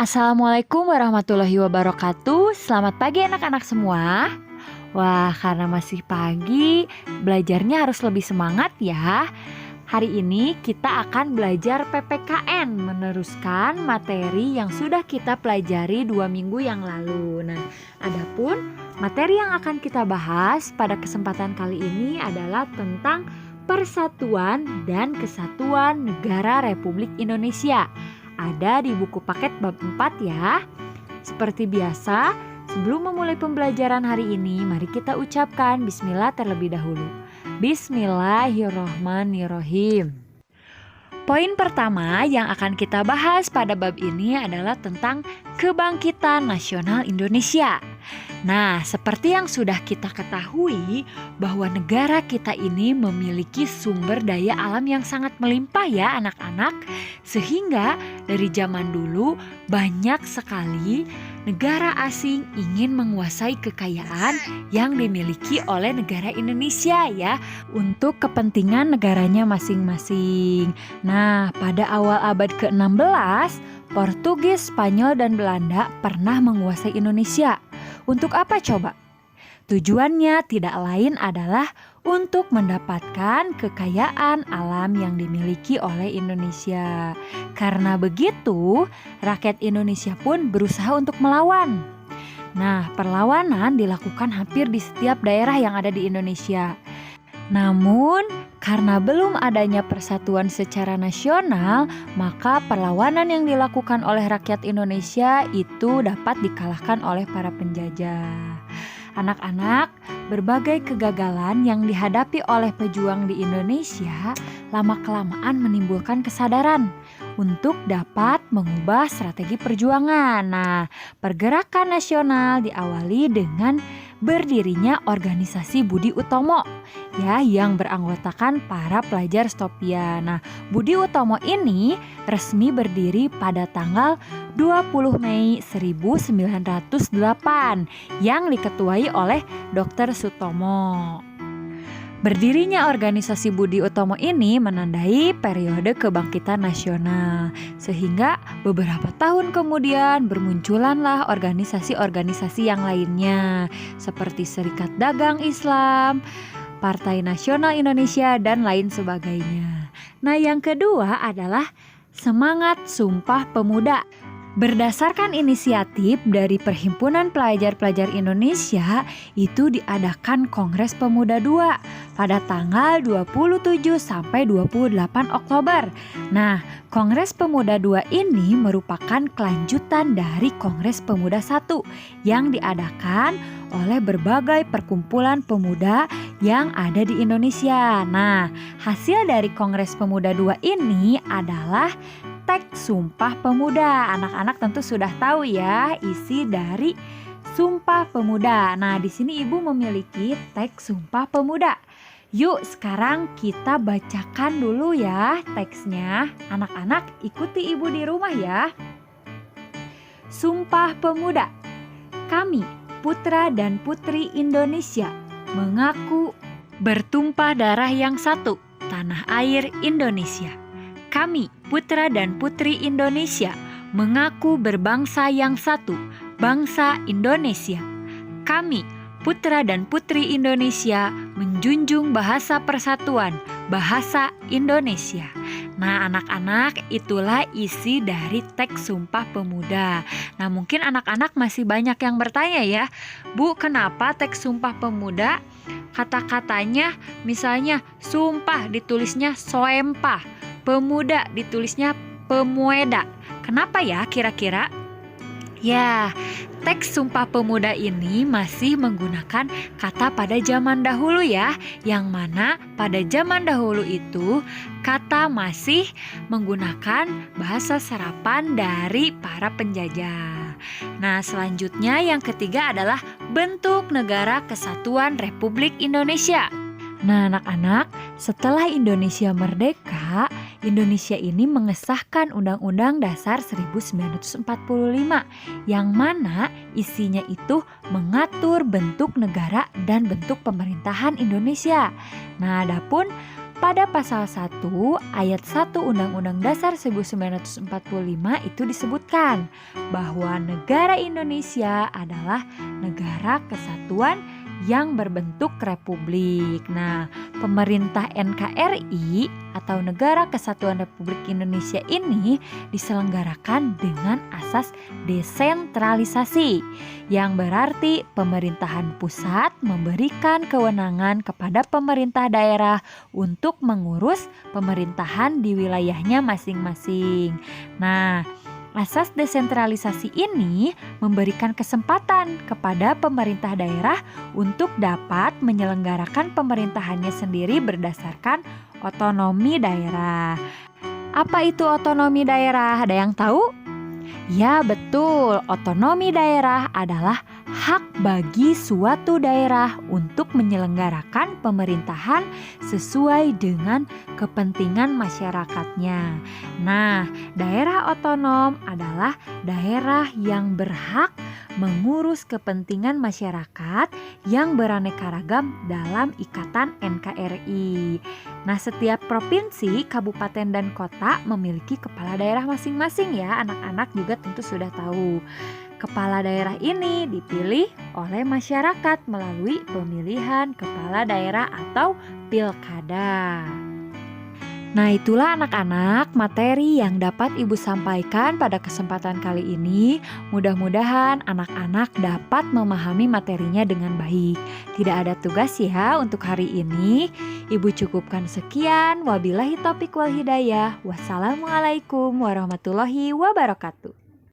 Assalamualaikum warahmatullahi wabarakatuh. Selamat pagi anak-anak semua. Wah, karena masih pagi, belajarnya harus lebih semangat ya. Hari ini kita akan belajar PPKN, meneruskan materi yang sudah kita pelajari 2 minggu yang lalu. Nah, adapun materi yang akan kita bahas pada kesempatan kali ini adalah tentang Persatuan dan Kesatuan Negara Republik Indonesia. Ada di buku paket bab 4 ya. Seperti biasa, sebelum memulai pembelajaran hari ini, mari kita ucapkan bismillah terlebih dahulu. Bismillahirrohmanirrohim. Poin pertama yang akan kita bahas pada bab ini adalah tentang Kebangkitan Nasional Indonesia. Nah, seperti yang sudah kita ketahui bahwa negara kita ini memiliki sumber daya alam yang sangat melimpah ya anak-anak. Sehingga dari zaman dulu banyak sekali negara asing ingin menguasai kekayaan yang dimiliki oleh negara Indonesia ya, untuk kepentingan negaranya masing-masing. Nah, pada awal abad ke-16, Portugis, Spanyol, dan Belanda pernah menguasai Indonesia. Untuk apa coba? Tujuannya tidak lain adalah untuk mendapatkan kekayaan alam yang dimiliki oleh Indonesia. Karena begitu, rakyat Indonesia pun berusaha untuk melawan. Nah, perlawanan dilakukan hampir di setiap daerah yang ada di Indonesia. Namun, karena belum adanya persatuan secara nasional, maka perlawanan yang dilakukan oleh rakyat Indonesia itu dapat dikalahkan oleh para penjajah. Anak-anak, berbagai kegagalan yang dihadapi oleh pejuang di Indonesia lama-kelamaan menimbulkan kesadaran untuk dapat mengubah strategi perjuangan. Nah, pergerakan nasional diawali dengan berdirinya organisasi Budi Utomo ya, yang beranggotakan para pelajar Stopia. Nah, Budi Utomo ini resmi berdiri pada tanggal 20 Mei 1908 yang diketuai oleh Dr. Sutomo. Berdirinya organisasi Budi Utomo ini menandai periode kebangkitan nasional, sehingga beberapa tahun kemudian bermunculanlah organisasi-organisasi yang lainnya, seperti Serikat Dagang Islam, Partai Nasional Indonesia, dan lain sebagainya. Nah, yang kedua adalah Semangat Sumpah Pemuda. Berdasarkan inisiatif dari Perhimpunan Pelajar-Pelajar Indonesia, itu diadakan Kongres Pemuda II pada tanggal 27 sampai 28 Oktober. Nah, Kongres Pemuda II ini merupakan kelanjutan dari Kongres Pemuda I yang diadakan oleh berbagai perkumpulan pemuda yang ada di Indonesia. Nah, hasil dari Kongres Pemuda II ini adalah Teks Sumpah Pemuda. Anak-anak tentu sudah tahu ya isi dari Sumpah Pemuda. Nah, di sini Ibu memiliki Teks Sumpah Pemuda. Yuk, sekarang kita bacakan dulu ya teksnya. Anak-anak ikuti Ibu di rumah ya. Sumpah Pemuda. Kami, putra dan putri Indonesia, mengaku bertumpah darah yang satu, tanah air Indonesia. Kami, putra dan putri Indonesia, mengaku berbangsa yang satu, bangsa Indonesia. Kami, putra dan putri Indonesia, menjunjung bahasa persatuan, bahasa Indonesia. Nah, anak-anak, itulah isi dari Teks Sumpah Pemuda. Nah, mungkin anak-anak masih banyak yang bertanya ya, Bu, kenapa Teks Sumpah Pemuda kata-katanya misalnya sumpah ditulisnya soempah, pemuda ditulisnya pemueda. Kenapa ya kira-kira? Ya, Teks Sumpah Pemuda ini masih menggunakan kata pada zaman dahulu ya, yang mana pada zaman dahulu itu kata masih menggunakan bahasa serapan dari para penjajah. Nah, selanjutnya yang ketiga adalah bentuk Negara Kesatuan Republik Indonesia. Nah, anak-anak, setelah Indonesia merdeka, Indonesia ini mengesahkan Undang-Undang Dasar 1945 yang mana isinya itu mengatur bentuk negara dan bentuk pemerintahan Indonesia. Nah, adapun Pada pasal 1 ayat 1 Undang-Undang Dasar 1945 itu disebutkan bahwa negara Indonesia adalah negara kesatuan yang berbentuk republik. Nah, pemerintah NKRI atau Negara Kesatuan Republik Indonesia ini diselenggarakan dengan asas desentralisasi, yang berarti pemerintahan pusat memberikan kewenangan kepada pemerintah daerah untuk mengurus pemerintahan di wilayahnya masing-masing. Nah, asas desentralisasi ini memberikan kesempatan kepada pemerintah daerah untuk dapat menyelenggarakan pemerintahannya sendiri berdasarkan otonomi daerah. Apa itu otonomi daerah? Ada yang tahu? Ya, betul. Otonomi daerah adalah hak bagi suatu daerah untuk menyelenggarakan pemerintahan sesuai dengan kepentingan masyarakatnya. Nah, daerah otonom adalah daerah yang berhak mengurus kepentingan masyarakat yang beraneka ragam dalam ikatan NKRI. Nah, setiap provinsi, kabupaten, dan kota memiliki kepala daerah masing-masing ya. Anak-anak juga tentu sudah tahu. Kepala daerah ini dipilih oleh masyarakat melalui pemilihan kepala daerah atau pilkada. Nah, itulah anak-anak materi yang dapat Ibu sampaikan pada kesempatan kali ini. Mudah-mudahan anak-anak dapat memahami materinya dengan baik. Tidak ada tugas ya untuk hari ini. Ibu cukupkan sekian. Wabillahi taufiq wal hidayah. Wassalamualaikum warahmatullahi wabarakatuh.